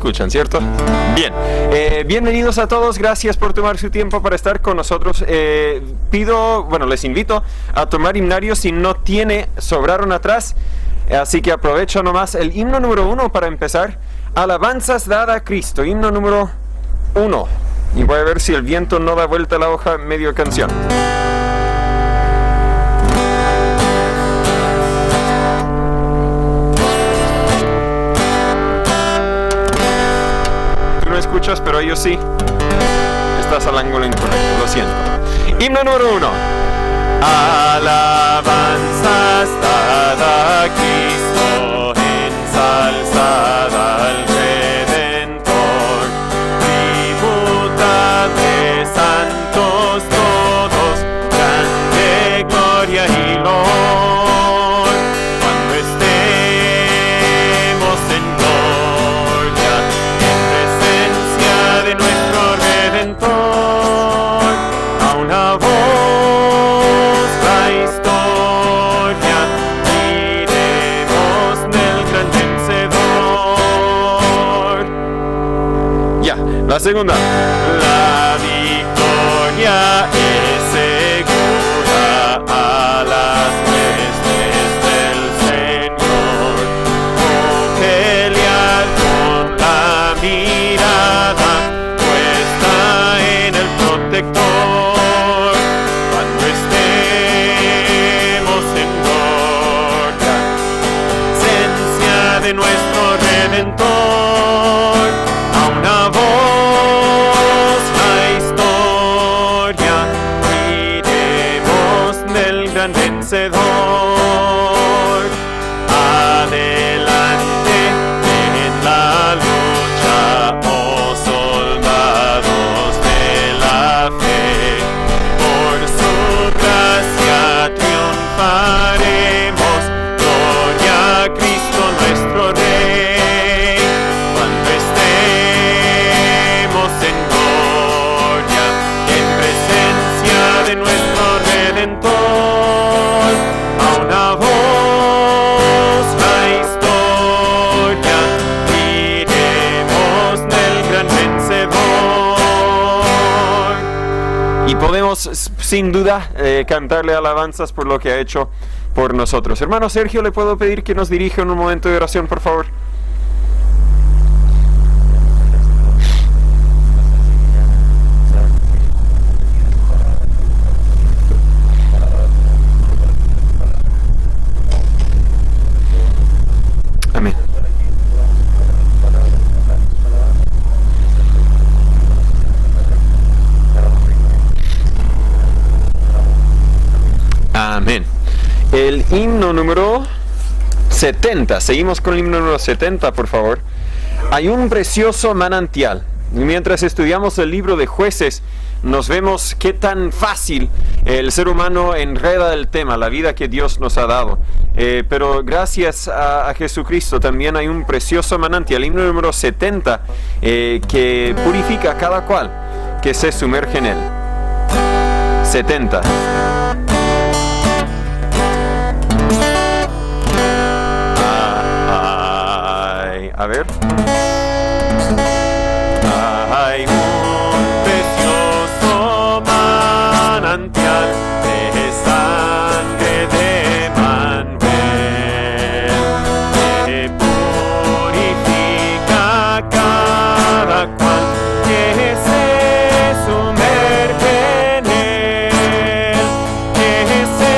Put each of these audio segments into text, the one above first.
escuchan, ¿cierto? Bien. Bienvenidos a todos. Gracias por tomar su tiempo para estar con nosotros. Les invito a tomar himnario. Si no tiene, sobraron atrás. Así que aprovecho nomás el himno número 1 para empezar. Alabanzas dada a Cristo. Himno número 1. Y voy a ver si el viento no da vuelta a la hoja medio canción. Escuchas, pero ellos sí. Estás al ángulo incorrecto, lo siento. Himno número 1. Alabanzas dada a Cristo, ensalzada al Redentor, tributad de santos todos, grande gloria y loor, cuando estemos en gloria, de nuestro Redentor, a una voz la historia diremos del gran vencedor. Ya, la segunda. La victoria es segura a las huestes del Señor. Oh, pelear con la mirada protector, cuando estemos en gloria, esencia de nuestro Redentor, a una voz la historia diremos del gran vencedor. Adelante en la lucha, oh soldados de la fe, por su gracia triunfaremos, gloria a Cristo nuestro Rey, cuando estemos en gloria, en presencia de nuestro Redentor, a una voz la historia diremos del gran vencedor. Y podemos sin duda cantarle alabanzas por lo que ha hecho por nosotros. Hermano Sergio, ¿le puedo pedir que nos dirija en un momento de oración, por favor? Amén. Amén. El himno número 70. Seguimos con el himno número 70, por favor. Hay un precioso manantial. Y mientras estudiamos el libro de Jueces, nos vemos qué tan fácil el ser humano enreda el tema, la vida que Dios nos ha dado. Pero gracias a Jesucristo también hay un precioso manantial, el himno número 70, que purifica a cada cual que se sumerge en él. 70. A ver. Hay un precioso manantial de sangre de Manuel, que purifica a cada cual que se sumerge en él, que se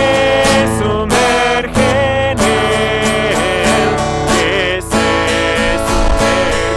sumerge en él, que se sumerge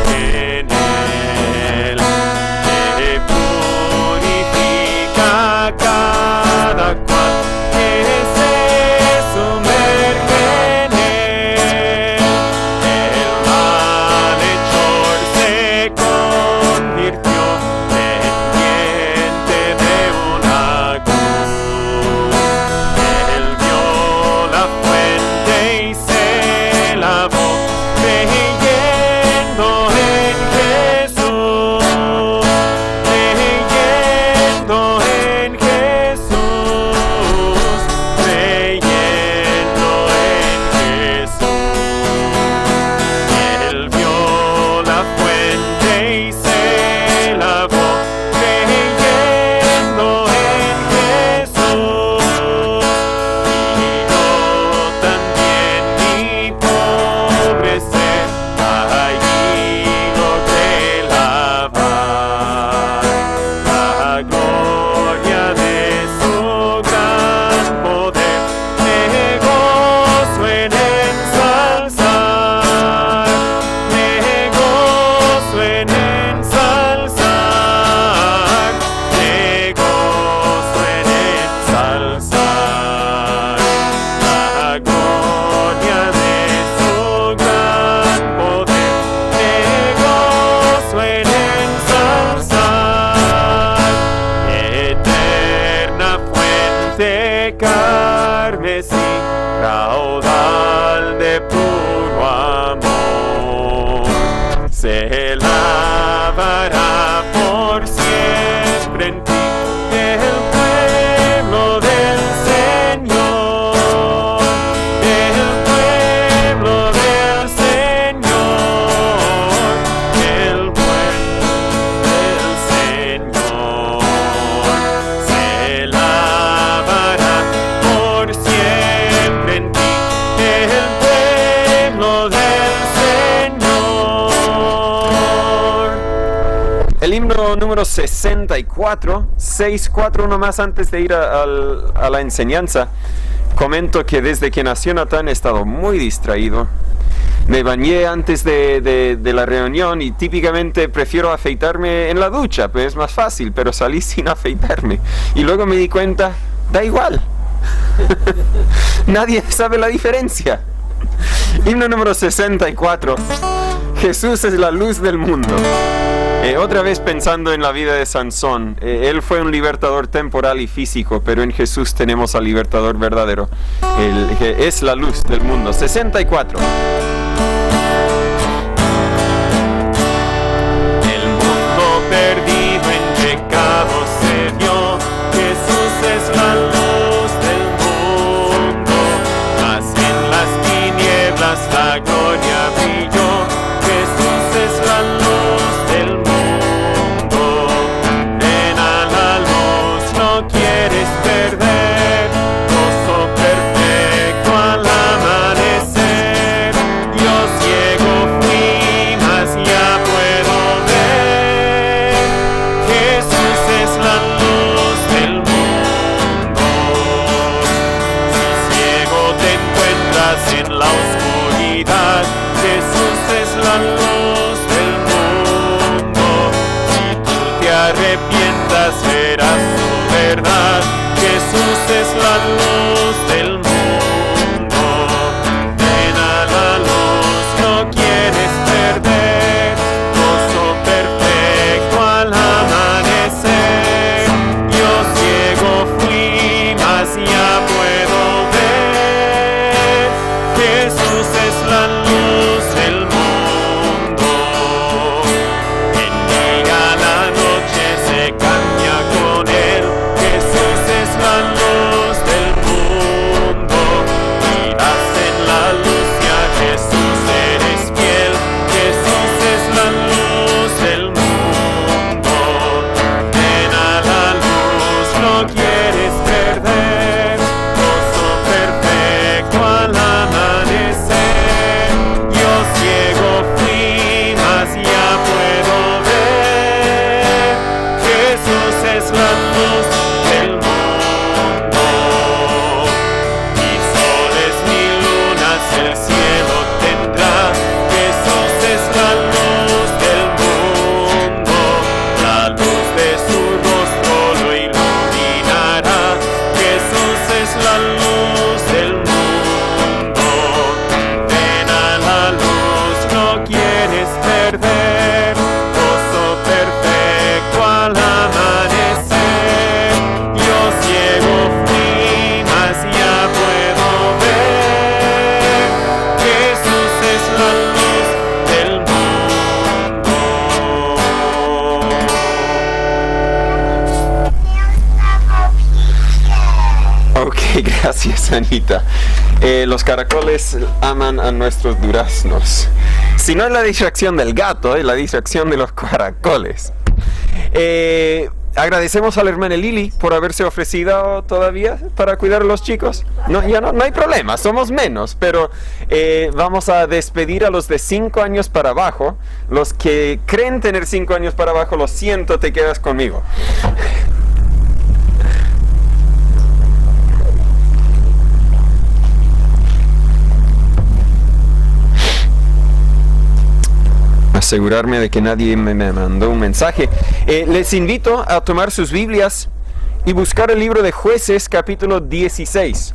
raudal de puro amor, se lavará por siempre en ti el pueblo del Señor, el pueblo del Señor, el pueblo del Señor, se lavará por siempre en ti el pueblo del Señor. El himno número 64, 6-4, nomás antes de ir a la enseñanza, comento que desde que nació Natán he estado muy distraído. Me bañé antes de la reunión y típicamente prefiero afeitarme en la ducha, pues es más fácil, pero salí sin afeitarme. Y luego me di cuenta, da igual. Nadie sabe la diferencia. Himno número 64. Jesús es la luz del mundo. Otra vez pensando en la vida de Sansón, él fue un libertador temporal y físico, pero en Jesús tenemos al libertador verdadero. Él es la luz del mundo. 64. El mundo perdido en pecado se vio, Jesús es la luz del mundo, mas en las tinieblas la gloria brilló, Jesús es la luz del mundo. Ven a la luz, no quieres perder, gozo perfecto al amanecer. Yo ciego fui, mas ya puedo ver, Jesús es la luz del mundo. Si ciego te encuentras en la oscuridad, Jesús es la luz del mundo. Si tú te arrepientas, verás su verdad, Jesús es la luz del mundo. Ven a la luz, no quieres perder, gozo perfecto al amanecer. Yo ciego fui, mas ya puedo ver, Jesús es la luz del mundo. En día la noche se cambia con él, Jesús es la luz del mundo. Irás en la luz y a Jesús eres fiel, Jesús es la luz del mundo. Ven a la luz, no quieres perder, gozo perfecto al amanecer. Yo ciego fui, mas ya puedo ver, Jesús es la luz del mundo. Ni soles ni lunas el cielo tendrá, Jesús es la luz del mundo. La luz de su rostro lo iluminará, Jesús es la luz del mundo. Ven a la luz, no quieres perder, gozo perfecto al amanecer. Yo ciego fui, mas ya puedo ver, Jesús es la luz del mundo. Ok, gracias Anita. Los caracoles aman a nuestros duraznos. Si no es la distracción del gato, es la distracción de los caracoles. Agradecemos a la hermana Lili por haberse ofrecido todavía para cuidar a los chicos. No, ya no hay problema, somos menos, pero vamos a despedir a los de 5 años para abajo. Los que creen tener 5 años para abajo, lo siento, te quedas conmigo. Asegurarme de que nadie me mandó un mensaje. Les invito a tomar sus Biblias y buscar el libro de Jueces capítulo 16.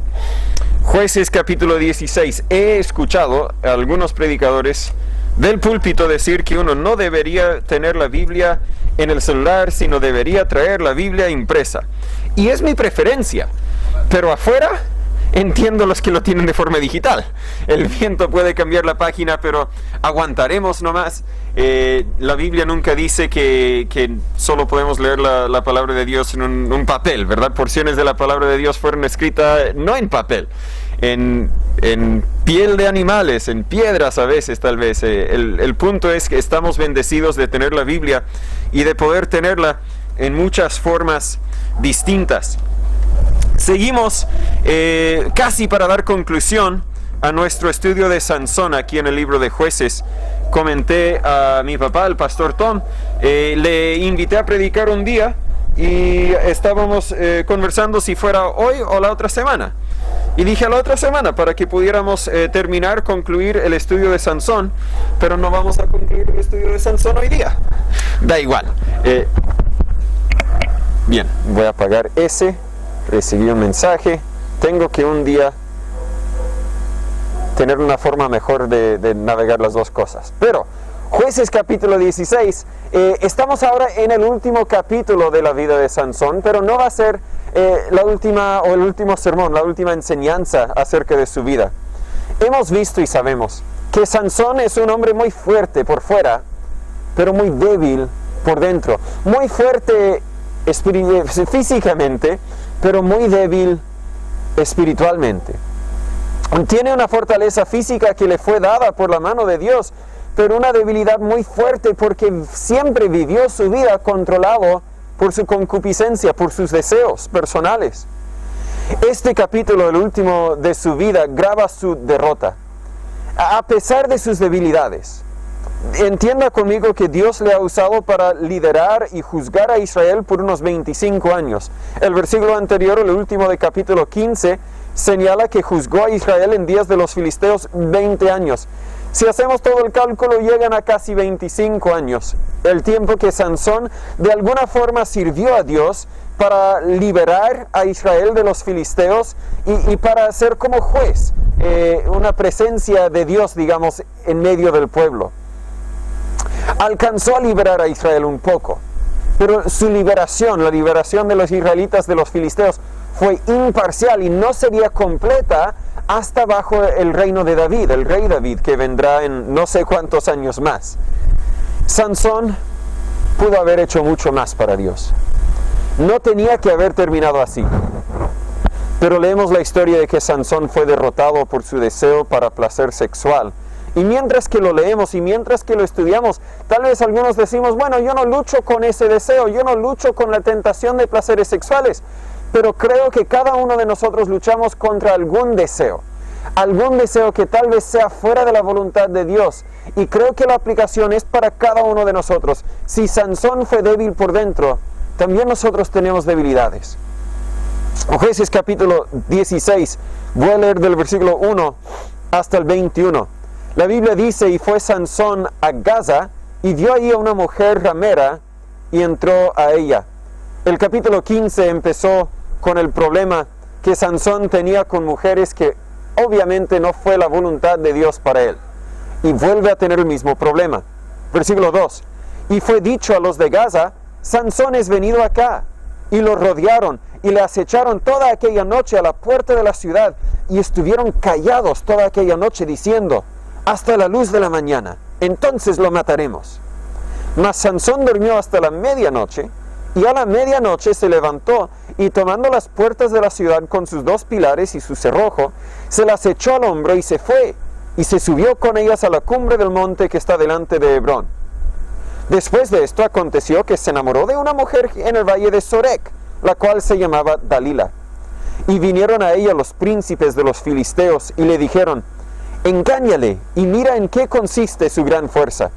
Jueces capítulo 16. He escuchado a algunos predicadores del púlpito decir que uno no debería tener la Biblia en el celular, sino debería traer la Biblia impresa. Y es mi preferencia. Pero afuera Entiendo los que lo tienen de forma digital. El viento puede cambiar la página, pero aguantaremos nomás. La Biblia nunca dice que solo podemos leer la palabra de Dios en un papel, ¿verdad? Porciones de la palabra de Dios fueron escritas no en papel, en piel de animales, en piedras a veces tal vez. El punto es que estamos bendecidos de tener la Biblia y de poder tenerla en muchas formas distintas. Seguimos casi para dar conclusión a nuestro estudio de Sansón aquí en el libro de Jueces. Comenté a mi papá, el pastor Tom, le invité a predicar un día y estábamos conversando si fuera hoy o la otra semana. Y dije a la otra semana para que pudiéramos concluir el estudio de Sansón, pero no vamos a concluir el estudio de Sansón hoy día. Da igual. Bien, voy a apagar ese. Recibí un mensaje. Tengo que un día tener una forma mejor de navegar las dos cosas. Pero, Jueces capítulo 16, estamos ahora en el último capítulo de la vida de Sansón, pero no va a ser el último sermón, la última enseñanza acerca de su vida. Hemos visto y sabemos que Sansón es un hombre muy fuerte por fuera, pero muy débil por dentro. Muy fuerte físicamente, pero muy débil espiritualmente. Tiene una fortaleza física que le fue dada por la mano de Dios, pero una debilidad muy fuerte porque siempre vivió su vida controlado por su concupiscencia, por sus deseos personales. Este capítulo, el último de su vida, graba su derrota. A pesar de sus debilidades, entienda conmigo que Dios le ha usado para liderar y juzgar a Israel por unos 25 años. El versículo anterior, el último de capítulo 15, señala que juzgó a Israel en días de los filisteos 20 años. Si hacemos todo el cálculo, llegan a casi 25 años. El tiempo que Sansón de alguna forma sirvió a Dios para liberar a Israel de los filisteos y para ser como juez, una presencia de Dios, digamos, en medio del pueblo. Alcanzó a liberar a Israel un poco, pero su liberación, la liberación de los israelitas de los filisteos, fue imparcial y no sería completa hasta bajo el reino de David, el rey David, que vendrá en no sé cuántos años más. Sansón pudo haber hecho mucho más para Dios. No tenía que haber terminado así. Pero leemos la historia de que Sansón fue derrotado por su deseo para placer sexual. Y mientras que lo leemos y mientras que lo estudiamos, tal vez algunos decimos, bueno, yo no lucho con ese deseo, yo no lucho con la tentación de placeres sexuales. Pero creo que cada uno de nosotros luchamos contra algún deseo que tal vez sea fuera de la voluntad de Dios. Y creo que la aplicación es para cada uno de nosotros. Si Sansón fue débil por dentro, también nosotros tenemos debilidades. Jueces capítulo 16, voy a leer del versículo 1 hasta el 21. La Biblia dice, y fue Sansón a Gaza, y vio allí a una mujer ramera, y entró a ella. El capítulo 15 empezó con el problema que Sansón tenía con mujeres que obviamente no fue la voluntad de Dios para él. Y vuelve a tener el mismo problema. Versículo 2. Y fue dicho a los de Gaza, Sansón es venido acá. Y lo rodearon y le acecharon toda aquella noche a la puerta de la ciudad. Y estuvieron callados toda aquella noche diciendo, hasta la luz de la mañana, entonces lo mataremos. Mas Sansón durmió hasta la medianoche. Y a la medianoche se levantó y tomando las puertas de la ciudad con sus dos pilares y su cerrojo, se las echó al hombro y se fue, y se subió con ellas a la cumbre del monte que está delante de Hebrón. Después de esto aconteció que se enamoró de una mujer en el valle de Sorek, la cual se llamaba Dalila. Y vinieron a ella los príncipes de los filisteos y le dijeron, engáñale y mira en qué consiste su gran fuerza,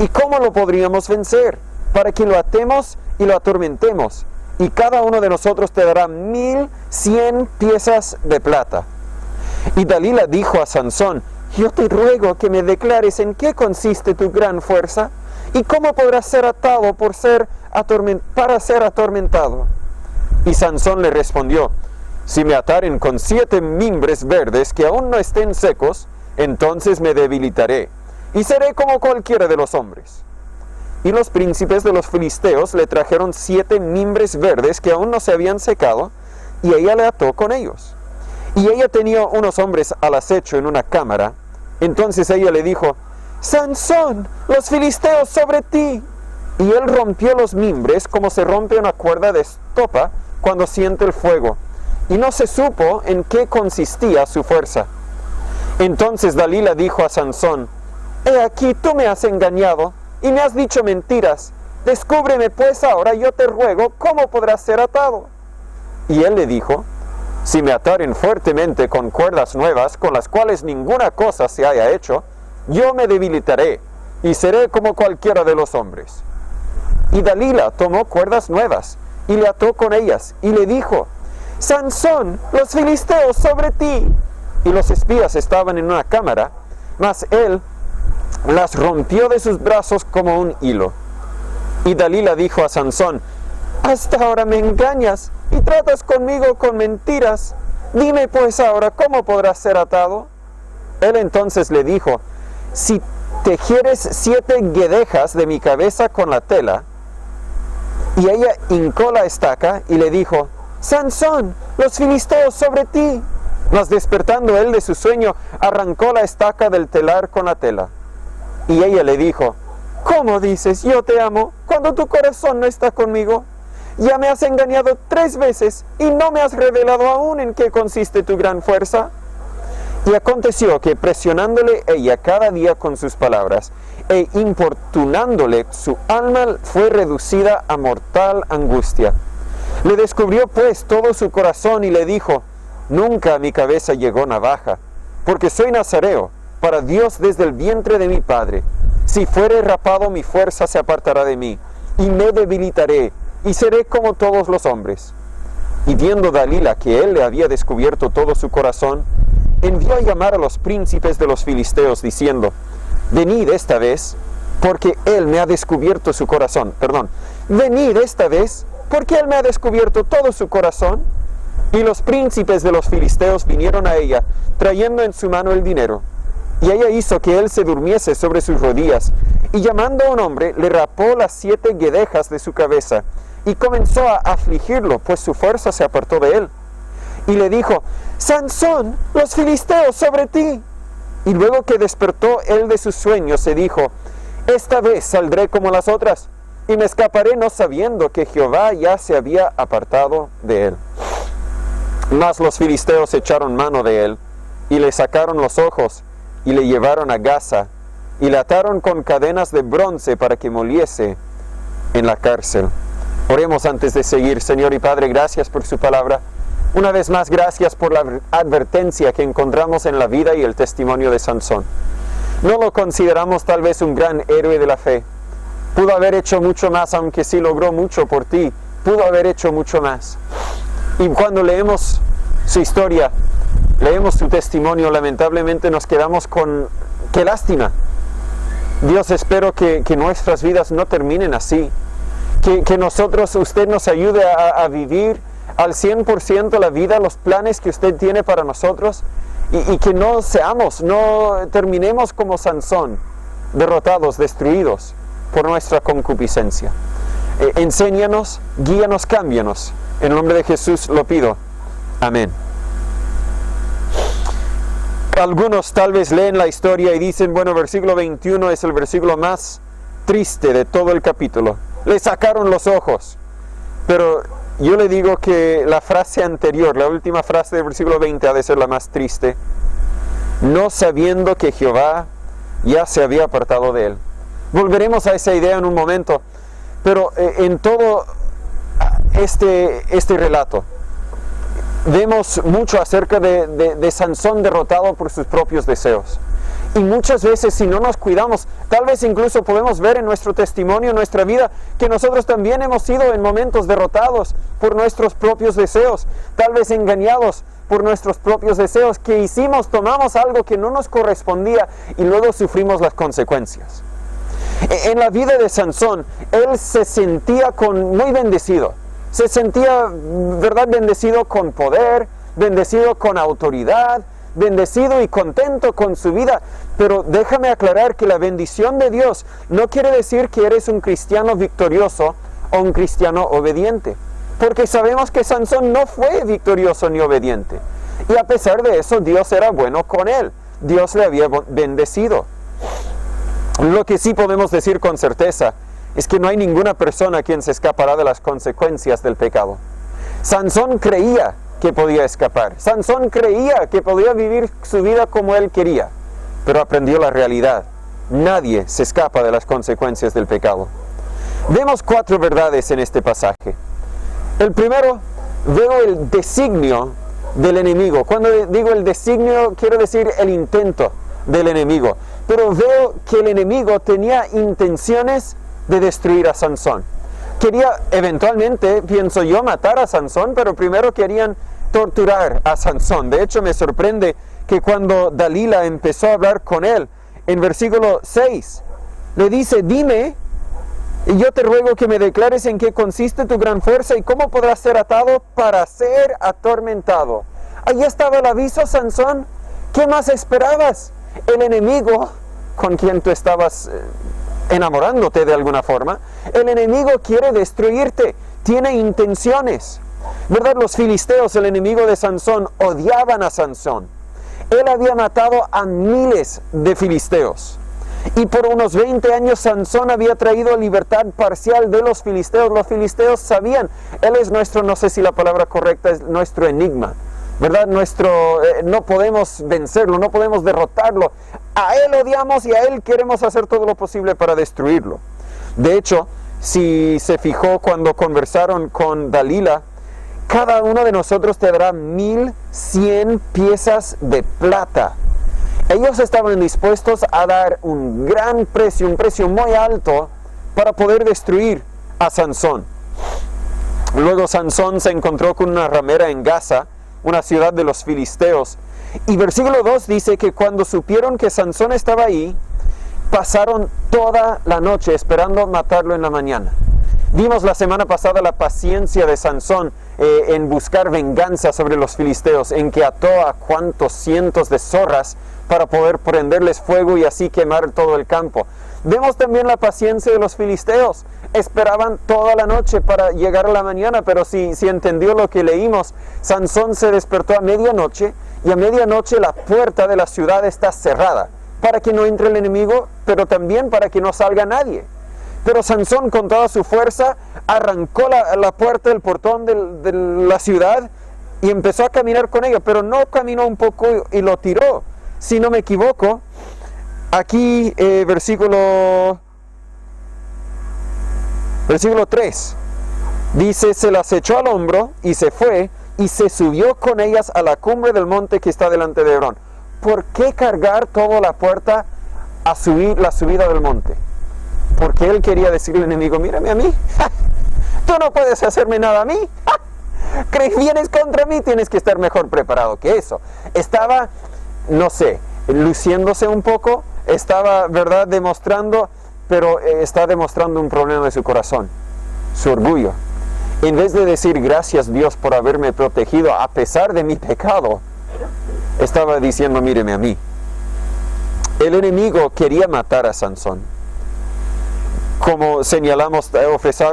y cómo lo podríamos vencer, para que lo atemos y lo atormentemos, y cada uno de nosotros te dará 1,100 piezas de plata. Y Dalila dijo a Sansón, yo te ruego que me declares en qué consiste tu gran fuerza, y cómo podrás ser atado para ser atormentado. Y Sansón le respondió, si me ataren con 7 mimbres verdes que aún no estén secos, entonces me debilitaré, y seré como cualquiera de los hombres. Y los príncipes de los filisteos le trajeron 7 mimbres verdes que aún no se habían secado, y ella le ató con ellos. y ella tenía unos hombres al acecho en una cámara. Entonces ella le dijo: Sansón, los filisteos sobre ti. Y él rompió los mimbres como se rompe una cuerda de estopa cuando siente el fuego, y no se supo en qué consistía su fuerza. Entonces Dalila dijo a Sansón: He aquí, tú me has engañado y me has dicho mentiras. Descúbreme pues ahora, yo te ruego, cómo podrás ser atado. Y él le dijo: Si me ataren fuertemente con cuerdas nuevas, con las cuales ninguna cosa se haya hecho, yo me debilitaré y seré como cualquiera de los hombres. Y Dalila tomó cuerdas nuevas y le ató con ellas y le dijo: Sansón, los filisteos sobre ti. Y los espías estaban en una cámara, mas él las rompió de sus brazos como un hilo. Y Dalila dijo a Sansón: Hasta ahora me engañas y tratas conmigo con mentiras. Dime pues ahora, ¿cómo podrás ser atado? Él entonces le dijo: Si tejieres 7 guedejas de mi cabeza con la tela. Y ella hincó la estaca y le dijo: Sansón, los filisteos sobre ti. Mas despertando él de su sueño, arrancó la estaca del telar con la tela. Y ella le dijo: ¿Cómo dices, yo te amo, cuando tu corazón no está conmigo? Ya me has engañado 3 veces, y no me has revelado aún en qué consiste tu gran fuerza. Y aconteció que, presionándole ella cada día con sus palabras, e importunándole, su alma fue reducida a mortal angustia. Le descubrió pues todo su corazón, y le dijo: Nunca a mi cabeza llegó navaja, porque soy nazareo para Dios desde el vientre de mi padre. Si fuere rapado, mi fuerza se apartará de mí, y me debilitaré, y seré como todos los hombres. Y viendo Dalila que él le había descubierto todo su corazón, envió a llamar a los príncipes de los filisteos, diciendo: Venid esta vez, porque él me ha descubierto su corazón. Venid esta vez, porque él me ha descubierto todo su corazón. Y los príncipes de los filisteos vinieron a ella, trayendo en su mano el dinero. Y ella hizo que él se durmiese sobre sus rodillas, y llamando a un hombre, le rapó las 7 guedejas de su cabeza, y comenzó a afligirlo, pues su fuerza se apartó de él. Y le dijo: Sansón, los filisteos sobre ti. Y luego que despertó él de su sueño, se dijo: Esta vez saldré como las otras, y me escaparé no sabiendo que Jehová ya se había apartado de él. Mas los filisteos echaron mano de él, y le sacaron los ojos, y le llevaron a Gaza, y le ataron con cadenas de bronce para que moliese en la cárcel. Oremos antes de seguir. Señor y Padre, gracias por su palabra. Una vez más, gracias por la advertencia que encontramos en la vida y el testimonio de Sansón. No lo consideramos tal vez un gran héroe de la fe. Pudo haber hecho mucho más, aunque sí logró mucho por ti. Pudo haber hecho mucho más. Y cuando leemos su historia, leemos su testimonio, lamentablemente nos quedamos con: ¡qué lástima! Dios, espero que nuestras vidas no terminen así. Que nosotros, usted nos ayude a vivir al 100% la vida, los planes que usted tiene para nosotros, y que no terminemos como Sansón, derrotados, destruidos por nuestra concupiscencia. Enséñanos, guíanos, cámbianos. En el nombre de Jesús lo pido. Amén. Algunos tal vez leen la historia y dicen: bueno, versículo 21 es el versículo más triste de todo el capítulo. Le sacaron los ojos. Pero yo le digo que la frase anterior, la última frase del versículo 20, ha de ser la más triste. No sabiendo que Jehová ya se había apartado de él. Volveremos a esa idea en un momento. Pero en todo este relato vemos mucho acerca de Sansón derrotado por sus propios deseos. Y muchas veces, si no nos cuidamos, tal vez incluso podemos ver en nuestro testimonio, en nuestra vida, que nosotros también hemos sido en momentos derrotados por nuestros propios deseos, tal vez engañados por nuestros propios deseos, que hicimos, tomamos algo que no nos correspondía y luego sufrimos las consecuencias. En la vida de Sansón, él se sentía muy bendecido. Se sentía, ¿verdad?, bendecido con poder, bendecido con autoridad, bendecido y contento con su vida. Pero déjame aclarar que la bendición de Dios no quiere decir que eres un cristiano victorioso o un cristiano obediente. Porque sabemos que Sansón no fue victorioso ni obediente. Y a pesar de eso, Dios era bueno con él. Dios le había bendecido. Lo que sí podemos decir con certeza es que no hay ninguna persona a quien se escapará de las consecuencias del pecado. Sansón creía que podía escapar. Sansón creía que podía vivir su vida como él quería, pero aprendió la realidad. Nadie se escapa de las consecuencias del pecado. Vemos 4 verdades en este pasaje. El primero, veo el designio del enemigo. Cuando digo el designio, quiero decir el intento del enemigo. Pero veo que el enemigo tenía intenciones de destruir a Sansón. Quería eventualmente, pienso yo, matar a Sansón, pero primero querían torturar a Sansón. De hecho, me sorprende que cuando Dalila empezó a hablar con él, en versículo 6, le dice, dime, y yo te ruego que me declares en qué consiste tu gran fuerza y cómo podrás ser atado para ser atormentado. Ahí estaba el aviso, Sansón. ¿Qué más esperabas? El enemigo con quien tú estabas enamorándote de alguna forma, el enemigo quiere destruirte, tiene intenciones. ¿Verdad? Los filisteos, el enemigo de Sansón, odiaban a Sansón. Él había matado a miles de filisteos. Y por unos 20 años Sansón había traído libertad parcial de los filisteos. Los filisteos sabían, él es nuestro, no sé si la palabra correcta es nuestro enigma, ¿verdad? No podemos vencerlo, no podemos derrotarlo. A él odiamos y a él queremos hacer todo lo posible para destruirlo. De hecho, si se fijó cuando conversaron con Dalila, cada uno de nosotros te dará 1100 piezas de plata. Ellos estaban dispuestos a dar un gran precio, un precio muy alto, para poder destruir a Sansón. Luego Sansón se encontró con una ramera en Gaza, una ciudad de los filisteos. Y versículo 2 dice que cuando supieron que Sansón estaba ahí, pasaron toda la noche esperando matarlo en la mañana. Vimos la semana pasada la paciencia de Sansón en buscar venganza sobre los filisteos, en que ató a cuantos cientos de zorras para poder prenderles fuego y así quemar todo el campo. Vemos también la paciencia de los filisteos. Esperaban toda la noche para llegar a la mañana, pero si entendió lo que leímos, Sansón se despertó a medianoche y a medianoche la puerta de la ciudad está cerrada para que no entre el enemigo, pero también para que no salga nadie. Pero Sansón con toda su fuerza arrancó la puerta del portón de la ciudad y empezó a caminar con ella, pero no caminó un poco y lo tiró. Si no me equivoco, aquí versículo 3, dice, se las echó al hombro y se fue y se subió con ellas a la cumbre del monte que está delante de Hebrón. ¿Por qué cargar toda la puerta a subir la subida del monte? Porque él quería decirle al enemigo, mírame a mí, tú no puedes hacerme nada a mí, vienes contra mí, tienes que estar mejor preparado que eso. Estaba, no sé, luciéndose un poco, estaba, ¿verdad?, demostrando, pero está demostrando un problema de su corazón, su orgullo. En vez de decir, gracias Dios por haberme protegido a pesar de mi pecado, estaba diciendo, míreme a mí. El enemigo quería matar a Sansón. Como señalamos,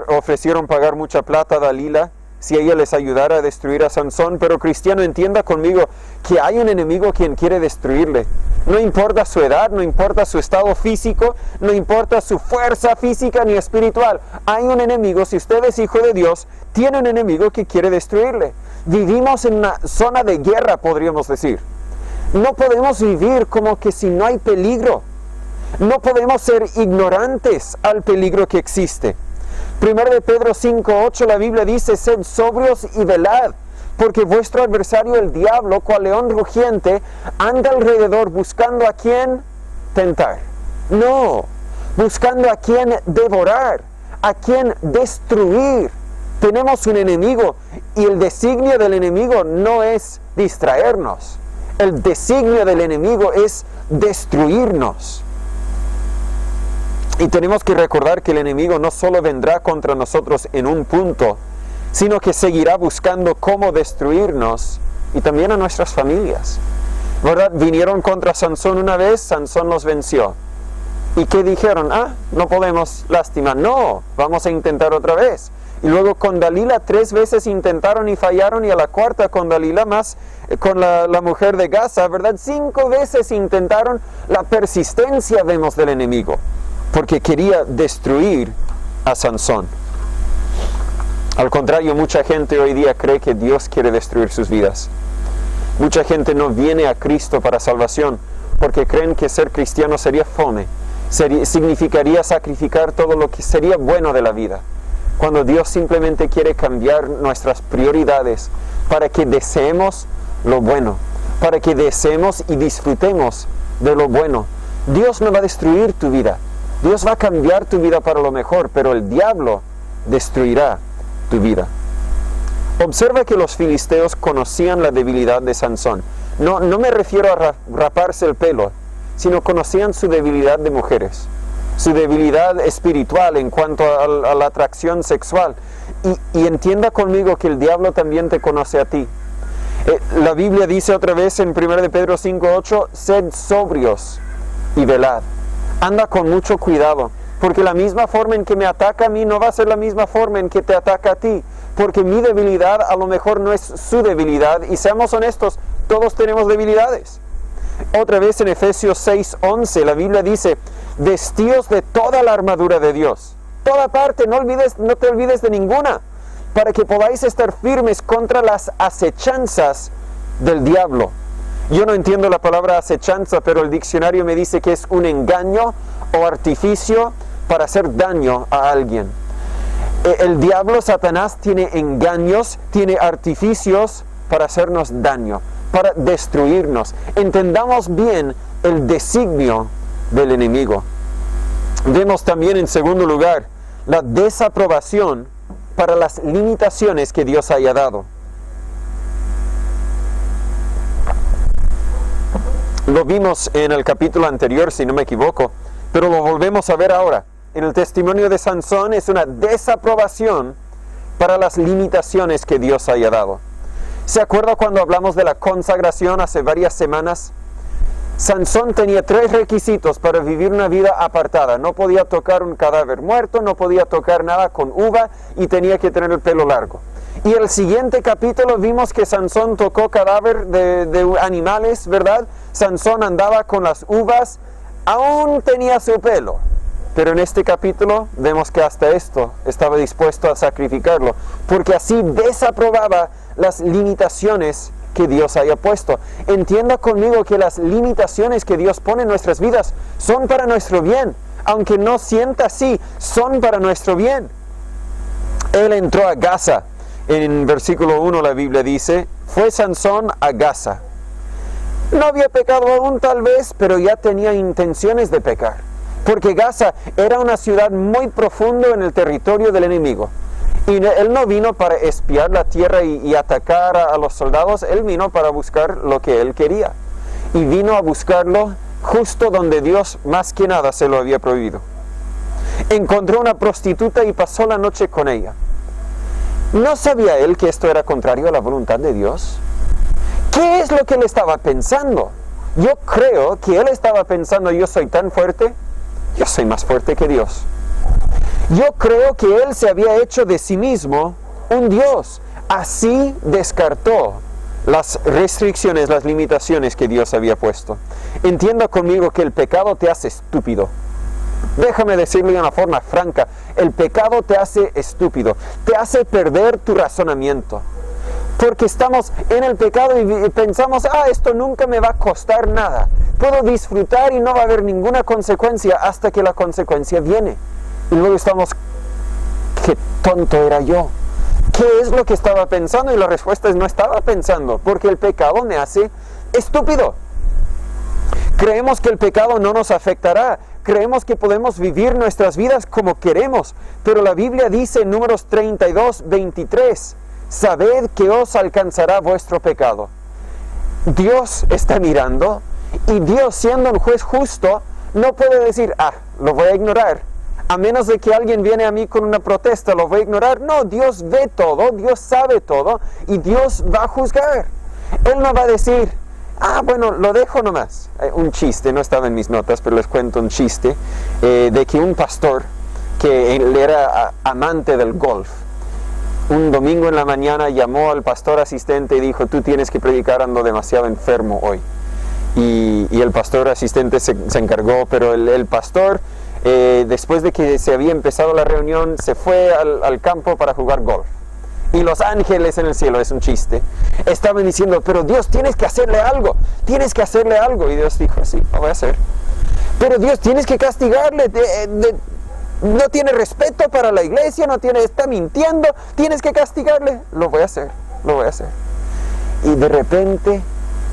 ofrecieron pagar mucha plata a Dalila si ella les ayudara a destruir a Sansón, pero cristiano, entienda conmigo que hay un enemigo quien quiere destruirle. No importa su edad, no importa su estado físico, no importa su fuerza física ni espiritual. Hay un enemigo, si usted es hijo de Dios, tiene un enemigo que quiere destruirle. Vivimos en una zona de guerra, podríamos decir. No podemos vivir como que si no hay peligro. No podemos ser ignorantes al peligro que existe. 1 de Pedro 5:8, la Biblia dice, sed sobrios y velad, porque vuestro adversario el diablo, cual león rugiente, anda alrededor buscando a quien tentar. No, buscando a quien devorar, a quien destruir. Tenemos un enemigo y el designio del enemigo no es distraernos. El designio del enemigo es destruirnos. Y tenemos que recordar que el enemigo no solo vendrá contra nosotros en un punto, sino que seguirá buscando cómo destruirnos y también a nuestras familias. ¿Verdad? Vinieron contra Sansón una vez, Sansón los venció. ¿Y qué dijeron? No podemos, lástima. No, vamos a intentar otra vez. Y luego con Dalila 3 veces intentaron y fallaron, y a la cuarta con Dalila más, con la mujer de Gaza, ¿verdad? 5 veces intentaron. La persistencia vemos del enemigo, porque quería destruir a Sansón. Al contrario, mucha gente hoy día cree que Dios quiere destruir sus vidas. Mucha gente no viene a Cristo para salvación, porque creen que ser cristiano sería fome, significaría sacrificar todo lo que sería bueno de la vida, cuando Dios simplemente quiere cambiar nuestras prioridades para que deseemos lo bueno, para que deseemos y disfrutemos de lo bueno. Dios no va a destruir tu vida, Dios va a cambiar tu vida para lo mejor, pero el diablo destruirá tu vida. Observa que los filisteos conocían la debilidad de Sansón. No me refiero a raparse el pelo, sino conocían su debilidad de mujeres, su debilidad espiritual en cuanto a la atracción sexual. Y entienda conmigo que el diablo también te conoce a ti. La Biblia dice otra vez en 1 de Pedro 5:8, sed sobrios y velad. Anda con mucho cuidado, porque la misma forma en que me ataca a mí no va a ser la misma forma en que te ataca a ti, porque mi debilidad a lo mejor no es su debilidad, y seamos honestos, todos tenemos debilidades. Otra vez en Efesios 6:11 la Biblia dice, vestíos de toda la armadura de Dios, toda parte, no te olvides de ninguna, para que podáis estar firmes contra las acechanzas del diablo. Yo no entiendo la palabra acechanza, pero el diccionario me dice que es un engaño o artificio para hacer daño a alguien. El diablo, Satanás, tiene engaños, tiene artificios para hacernos daño, para destruirnos. Entendamos bien el designio del enemigo. Vemos también, en segundo lugar, la desaprobación para las limitaciones que Dios haya dado. Lo vimos en el capítulo anterior, si no me equivoco, pero lo volvemos a ver ahora. En el testimonio de Sansón es una desaprobación para las limitaciones que Dios haya dado. ¿Se acuerda cuando hablamos de la consagración hace varias semanas? Sansón tenía 3 requisitos para vivir una vida apartada. No podía tocar un cadáver muerto, no podía tocar nada con uva y tenía que tener el pelo largo. Y el siguiente capítulo vimos que Sansón tocó cadáver de animales, ¿verdad? Sansón andaba con las uvas, aún tenía su pelo. Pero en este capítulo vemos que hasta esto estaba dispuesto a sacrificarlo, porque así desaprobaba las limitaciones que Dios haya puesto. Entienda conmigo que las limitaciones que Dios pone en nuestras vidas son para nuestro bien. Aunque no sienta así, son para nuestro bien. Él entró a Gaza. En versículo 1 la Biblia dice, fue Sansón a Gaza. No había pecado aún tal vez, pero ya tenía intenciones de pecar. Porque Gaza era una ciudad muy profunda en el territorio del enemigo. Y él no vino para espiar la tierra y atacar a los soldados, él vino para buscar lo que él quería. Y vino a buscarlo justo donde Dios más que nada se lo había prohibido. Encontró una prostituta y pasó la noche con ella. ¿No sabía él que esto era contrario a la voluntad de Dios? ¿Qué es lo que él estaba pensando? Yo creo que él estaba pensando, yo soy tan fuerte, yo soy más fuerte que Dios. Yo creo que él se había hecho de sí mismo un Dios. Así descartó las restricciones, las limitaciones que Dios había puesto. Entienda conmigo que el pecado te hace estúpido. Déjame decirlo de una forma franca, el pecado te hace estúpido, te hace perder tu razonamiento. Porque estamos en el pecado y pensamos, esto nunca me va a costar nada. Puedo disfrutar y no va a haber ninguna consecuencia hasta que la consecuencia viene. Y luego estamos, qué tonto era yo. ¿Qué es lo que estaba pensando? Y la respuesta es, no estaba pensando, porque el pecado me hace estúpido. Creemos que el pecado no nos afectará. Creemos que podemos vivir nuestras vidas como queremos. Pero la Biblia dice en Números 32:23, sabed que os alcanzará vuestro pecado. Dios está mirando y Dios, siendo un juez justo, no puede decir, lo voy a ignorar. A menos de que alguien viene a mí con una protesta, lo voy a ignorar. No, Dios ve todo, Dios sabe todo y Dios va a juzgar. Él no va a decir, bueno, lo dejo nomás. Un chiste, no estaba en mis notas, pero les cuento un chiste de que un pastor que él era amante del golf un domingo en la mañana llamó al pastor asistente y dijo, tú tienes que predicar, ando demasiado enfermo hoy. Y el pastor asistente se encargó, pero el pastor, después de que se había empezado la reunión, se fue al campo para jugar golf. Y los ángeles en el cielo, es un chiste, estaban diciendo, pero Dios, tienes que hacerle algo. Y Dios dijo, sí, lo voy a hacer. Pero Dios, tienes que castigarle. No tiene respeto para la iglesia, está mintiendo, tienes que castigarle. Lo voy a hacer. Y de repente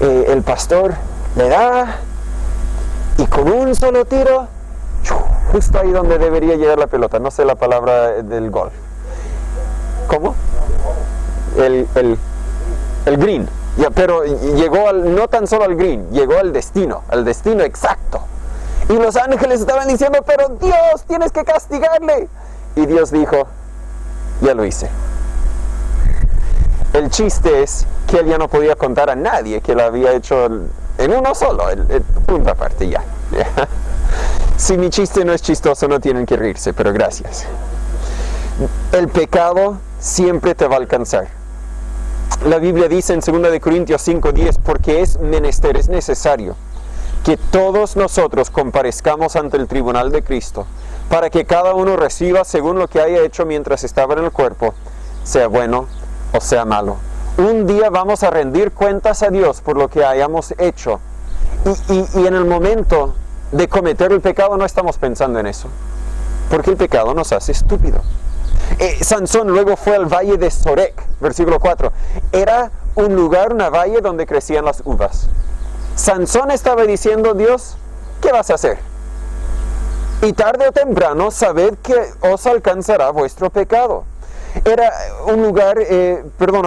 el pastor le da, y con un solo tiro, justo ahí donde debería llegar la pelota, no sé la palabra del golf. ¿Cómo? El green. Ya, pero llegó no tan solo al green, llegó al destino exacto. Y los ángeles estaban diciendo, pero Dios, tienes que castigarle. Y Dios dijo, ya lo hice. El chiste es que él ya no podía contar a nadie que lo había hecho en uno solo, el punto aparte ya. Si mi chiste no es chistoso, no tienen que reírse, pero gracias. El pecado siempre te va a alcanzar. La Biblia dice en 2 Corintios 5:10, porque es necesario que todos nosotros comparezcamos ante el tribunal de Cristo, para que cada uno reciba según lo que haya hecho mientras estaba en el cuerpo, sea bueno o sea malo. Un día vamos a rendir cuentas a Dios por lo que hayamos hecho. Y en el momento de cometer el pecado no estamos pensando en eso, porque el pecado nos hace estúpidos. Sansón luego fue al valle de Sorek, versículo 4. Era un lugar, una valle donde crecían las uvas. Sansón estaba diciendo, Dios, ¿qué vas a hacer? Y tarde o temprano, sabed que os alcanzará vuestro pecado. Era un lugar,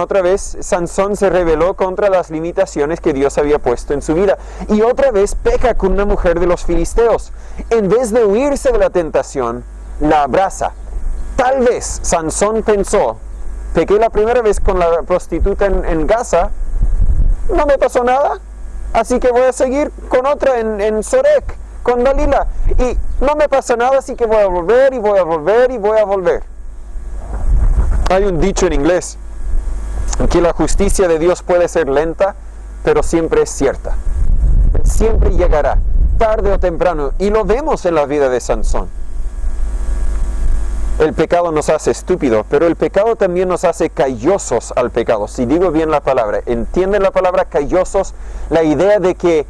otra vez, Sansón se rebeló contra las limitaciones que Dios había puesto en su vida. Y otra vez peca con una mujer de los filisteos. En vez de huirse de la tentación, la abraza. Tal vez Sansón pensó, pequé la primera vez con la prostituta en Gaza, no me pasó nada, así que voy a seguir con otra en Sorek, con Dalila, y no me pasa nada, así que voy a volver, y voy a volver, y voy a volver. Hay un dicho en inglés, que la justicia de Dios puede ser lenta, pero siempre es cierta. Siempre llegará, tarde o temprano, y lo vemos en la vida de Sansón. El pecado nos hace estúpidos, pero el pecado también nos hace callosos al pecado. Si digo bien la palabra, ¿entienden la palabra callosos? La idea de que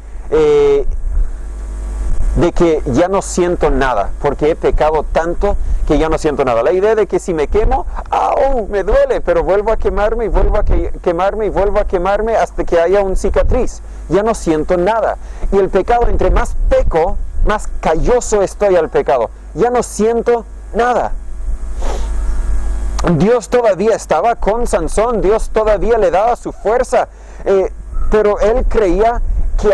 ya no siento nada, porque he pecado tanto que ya no siento nada. La idea de que si me quemo, me duele, pero vuelvo a quemarme y vuelvo a quemarme y vuelvo a quemarme hasta que haya una cicatriz. Ya no siento nada. Y el pecado, entre más peco, más calloso estoy al pecado. Ya no siento nada. Dios todavía estaba con Sansón, Dios todavía le daba su fuerza, pero él creía que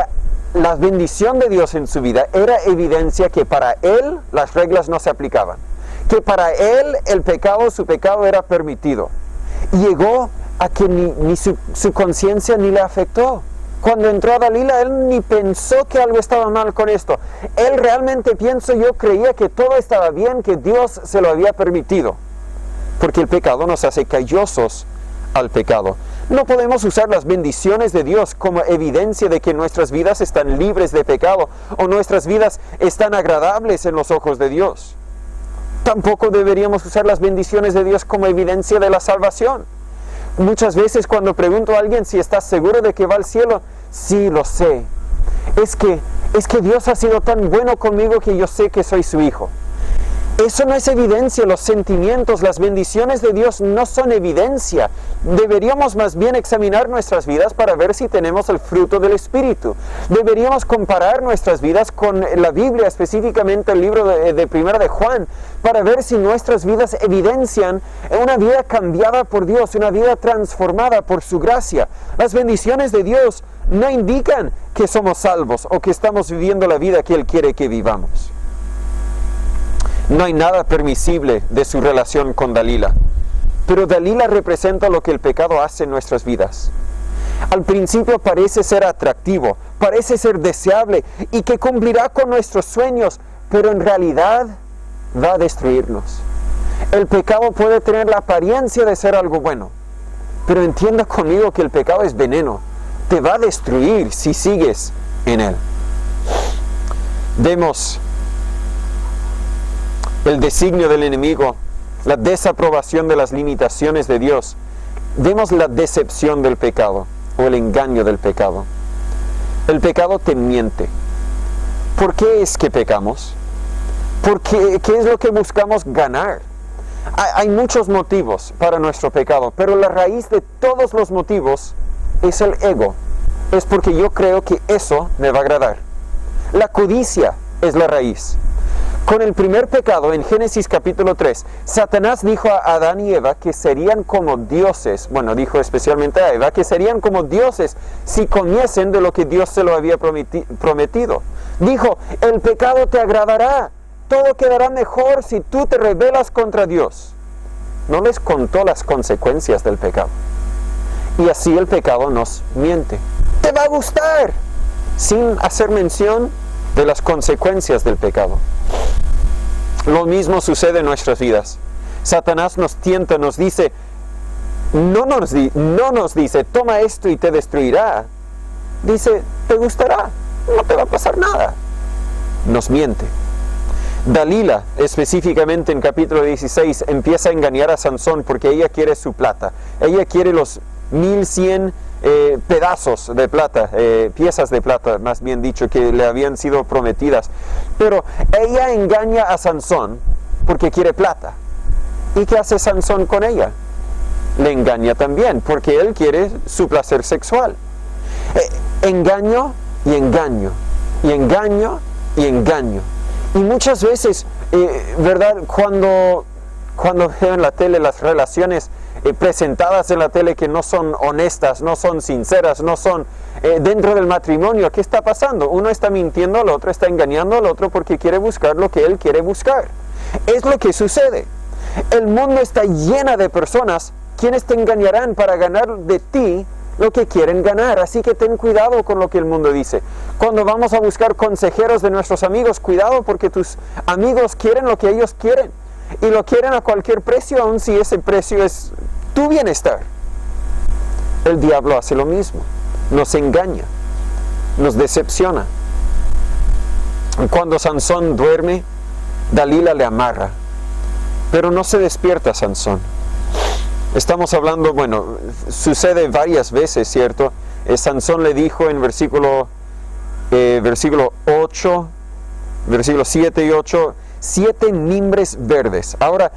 la bendición de Dios en su vida era evidencia que para él las reglas no se aplicaban, que para él su pecado era permitido. Llegó a que ni su conciencia ni le afectó. Cuando entró a Dalila, él ni pensó que algo estaba mal con esto. Él realmente creía que todo estaba bien, que Dios se lo había permitido. Porque el pecado nos hace callosos al pecado. No podemos usar las bendiciones de Dios como evidencia de que nuestras vidas están libres de pecado o nuestras vidas están agradables en los ojos de Dios. Tampoco deberíamos usar las bendiciones de Dios como evidencia de la salvación. Muchas veces cuando pregunto a alguien si estás seguro de que va al cielo, sí, lo sé. Es que Dios ha sido tan bueno conmigo que yo sé que soy su hijo. Eso no es evidencia. Los sentimientos, las bendiciones de Dios no son evidencia. Deberíamos más bien examinar nuestras vidas para ver si tenemos el fruto del Espíritu. Deberíamos comparar nuestras vidas con la Biblia, específicamente el libro de 1 de Juan, para ver si nuestras vidas evidencian una vida cambiada por Dios, una vida transformada por su gracia. Las bendiciones de Dios no indican que somos salvos o que estamos viviendo la vida que Él quiere que vivamos. No hay nada permisible de su relación con Dalila, pero Dalila representa lo que el pecado hace en nuestras vidas. Al principio parece ser atractivo, parece ser deseable y que cumplirá con nuestros sueños, pero en realidad va a destruirnos. El pecado puede tener la apariencia de ser algo bueno, pero entienda conmigo que el pecado es veneno. Te va a destruir si sigues en él. Vemos el designio del enemigo, la desaprobación de las limitaciones de Dios. Vemos la decepción del pecado o el engaño del pecado. El pecado te miente. ¿Por qué es que pecamos? ¿Qué es lo que buscamos ganar? Hay muchos motivos para nuestro pecado, pero la raíz de todos los motivos es el ego. Es porque yo creo que eso me va a agradar. La codicia es la raíz. Con el primer pecado, en Génesis capítulo 3, Satanás dijo a Adán y Eva que serían como dioses. Bueno, dijo especialmente a Eva que serían como dioses si comiesen de lo que Dios se lo había prometido. Dijo, el pecado te agradará. Todo quedará mejor si tú te rebelas contra Dios. No les contó las consecuencias del pecado. Y así el pecado nos miente. Te va a gustar, sin hacer mención de las consecuencias del pecado. Lo mismo sucede en nuestras vidas. Satanás nos tienta, nos dice, no nos dice, toma esto y te destruirá. Dice, te gustará, no te va a pasar nada. Nos miente. Dalila, específicamente en capítulo 16, empieza a engañar a Sansón porque ella quiere su plata. Ella quiere los 1100 pedazos de plata, piezas de plata, más bien dicho, que le habían sido prometidas. Pero ella engaña a Sansón porque quiere plata. ¿Y qué hace Sansón con ella? Le engaña también porque él quiere su placer sexual. Engaño y engaño, y engaño y engaño. Y muchas veces, ¿verdad? Cuando veo en la tele las relaciones presentadas en la tele que no son honestas, no son sinceras, no son dentro del matrimonio, ¿qué está pasando? Uno está mintiendo al otro, está engañando al otro porque quiere buscar lo que él quiere buscar. Es lo que sucede. El mundo está lleno de personas quienes te engañarán para ganar de ti lo que quieren ganar. Así que ten cuidado con lo que el mundo dice. Cuando vamos a buscar consejeros de nuestros amigos, cuidado porque tus amigos quieren lo que ellos quieren. Y lo quieren a cualquier precio, aun si ese precio es tu bienestar. El diablo hace lo mismo. Nos engaña. Nos decepciona. Cuando Sansón duerme, Dalila le amarra. Pero no se despierta Sansón. Estamos hablando, bueno, sucede varias veces, ¿cierto? Sansón le dijo en versículo 8, versículos 7 y 8, 7 mimbres verdes. Ahora,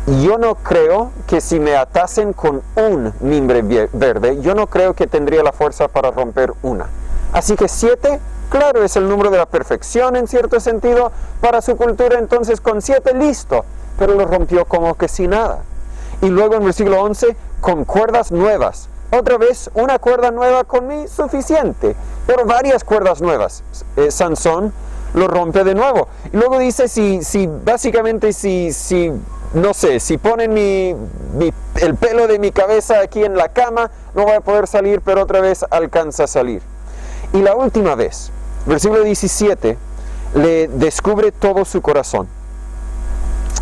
yo no creo que si me atasen con un mimbre verde, yo no creo que tendría la fuerza para romper una. Así que 7, claro, es el número de la perfección en cierto sentido para su cultura, entonces con 7 listo, pero lo rompió como que sin nada. Y luego en versículo 11, con cuerdas nuevas. Otra vez, una cuerda nueva con mí, suficiente. Pero varias cuerdas nuevas. Sansón lo rompe de nuevo. Y luego dice, básicamente, no sé, si ponen el pelo de mi cabeza aquí en la cama, no voy a poder salir, pero otra vez alcanza a salir. Y la última vez, versículo 17, le descubre todo su corazón.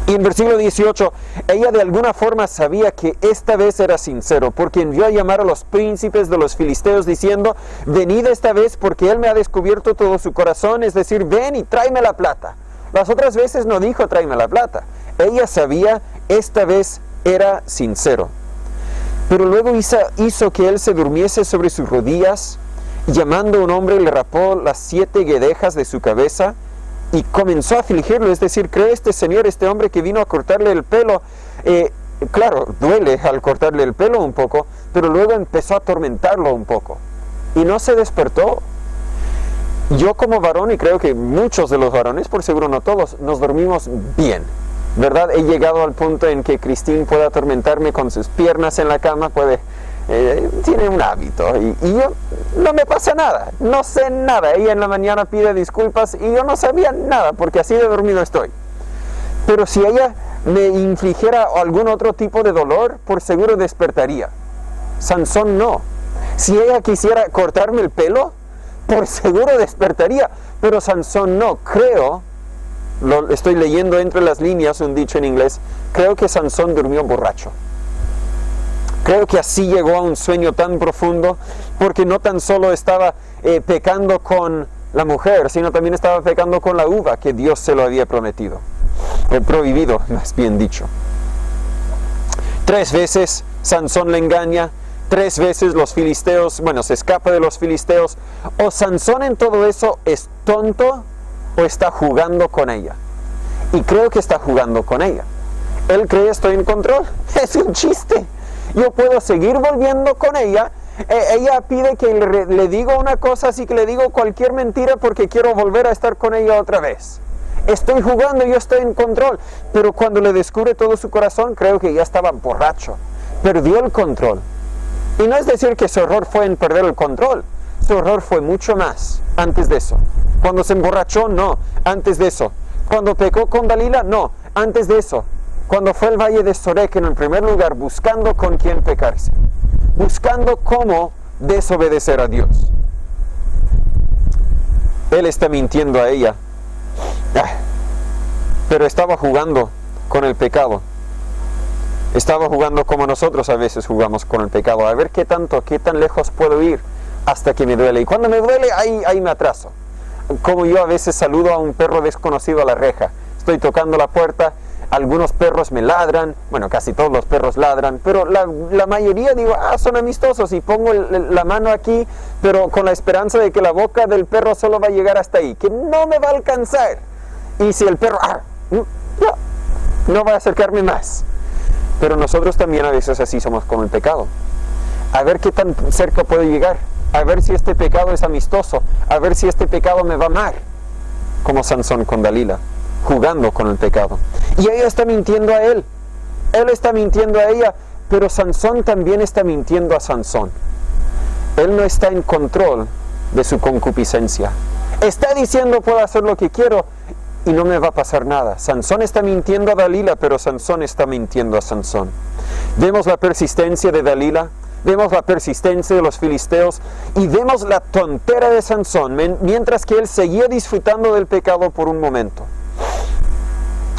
Y en versículo 18, ella de alguna forma sabía que esta vez era sincero, porque envió a llamar a los príncipes de los filisteos diciendo, venid esta vez porque él me ha descubierto todo su corazón, es decir, ven y tráeme la plata. Las otras veces no dijo tráeme la plata. Ella sabía, esta vez era sincero. Pero luego hizo que él se durmiese sobre sus rodillas, llamando a un hombre le rapó las 7 guedejas de su cabeza, y comenzó a afligirlo, es decir, cree este señor, este hombre que vino a cortarle el pelo, claro, duele al cortarle el pelo un poco, pero luego empezó a atormentarlo un poco, y no se despertó. Yo como varón, y creo que muchos de los varones, por seguro no todos, nos dormimos bien, ¿verdad? He llegado al punto en que Cristín puede atormentarme con sus piernas en la cama, tiene un hábito y yo no me pasa nada, no sé nada. Ella en la mañana pide disculpas y yo no sabía nada porque así de dormido estoy. Pero si ella me infligiera algún otro tipo de dolor, por seguro despertaría. Sansón no. Si ella quisiera cortarme el pelo, por seguro despertaría. Pero Sansón no. Creo estoy leyendo entre las líneas un dicho en inglés, creo que Sansón durmió borracho. Creo que así llegó a un sueño tan profundo, porque no tan solo estaba pecando con la mujer, sino también estaba pecando con la uva que Dios se lo había prometido, o prohibido, más bien dicho. 3 veces Sansón le engaña, 3 veces los filisteos, se escapa de los filisteos. O Sansón en todo eso es tonto o está jugando con ella. Y creo que está jugando con ella. Él cree estoy en control. Es un chiste. Yo puedo seguir volviendo con ella. Ella pide que le diga una cosa, así que le digo cualquier mentira porque quiero volver a estar con ella otra vez. Estoy jugando, yo estoy en control. Pero cuando le descubre todo su corazón, creo que ya estaba borracho. Perdió el control. Y no es decir que su error fue en perder el control. Su error fue mucho más antes de eso. Cuando se emborrachó, no. Antes de eso. Cuando pecó con Dalila, no. Antes de eso. Cuando fue al valle de Sorek, en el primer lugar, buscando con quién pecarse. Buscando cómo desobedecer a Dios. Él está mintiendo a ella. Pero estaba jugando con el pecado. Estaba jugando como nosotros a veces jugamos con el pecado. A ver qué tan lejos puedo ir hasta que me duele. Y cuando me duele, ahí me atraso. Como yo a veces saludo a un perro desconocido a la reja. Estoy tocando la puerta, algunos perros me ladran, casi todos los perros ladran, pero la mayoría digo, son amistosos y pongo la mano aquí, pero con la esperanza de que la boca del perro solo va a llegar hasta ahí, que no me va a alcanzar. Y si el perro, no va a acercarme más. Pero nosotros también a veces así somos con el pecado. A ver qué tan cerca puedo llegar. A ver si este pecado es amistoso. A ver si este pecado me va a amar. Como Sansón con Dalila, jugando con el pecado. Y ella está mintiendo a él. Él está mintiendo a ella. Pero Sansón también está mintiendo a Sansón. Él no está en control de su concupiscencia. Está diciendo puedo hacer lo que quiero y no me va a pasar nada. Sansón está mintiendo a Dalila, pero Sansón está mintiendo a Sansón. Vemos la persistencia de Dalila, vemos la persistencia de los filisteos y vemos la tontera de Sansón, mientras que él seguía disfrutando del pecado por un momento.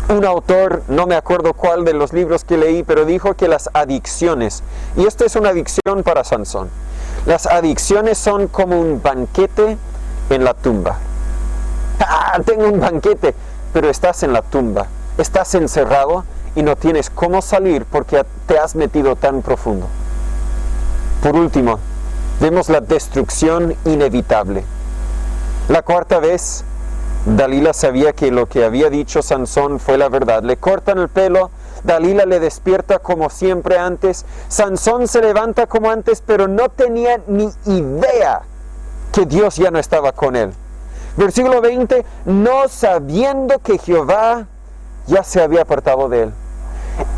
Un autor, no me acuerdo cuál de los libros que leí, pero dijo que las adicciones, y esta es una adicción para Sansón, las adicciones son como un banquete en la tumba. Tengo un banquete, pero estás en la tumba, estás encerrado y no tienes cómo salir porque te has metido tan profundo. Por último, vemos la destrucción inevitable. La 4ª vez, Dalila sabía que lo que había dicho Sansón fue la verdad. Le cortan el pelo, Dalila le despierta como siempre antes, Sansón se levanta como antes, pero no tenía ni idea que Dios ya no estaba con él. Versículo 20, no sabiendo que Jehová ya se había apartado de él.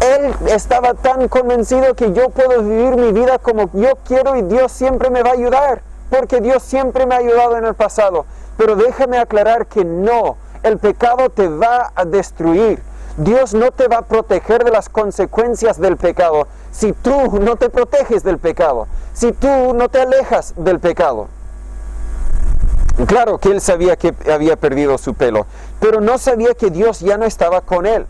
Él estaba tan convencido que yo puedo vivir mi vida como yo quiero y Dios siempre me va a ayudar, porque Dios siempre me ha ayudado en el pasado. Pero déjame aclarar que no, el pecado te va a destruir. Dios no te va a proteger de las consecuencias del pecado si tú no te proteges del pecado, si tú no te alejas del pecado. Claro que él sabía que había perdido su pelo, pero no sabía que Dios ya no estaba con él.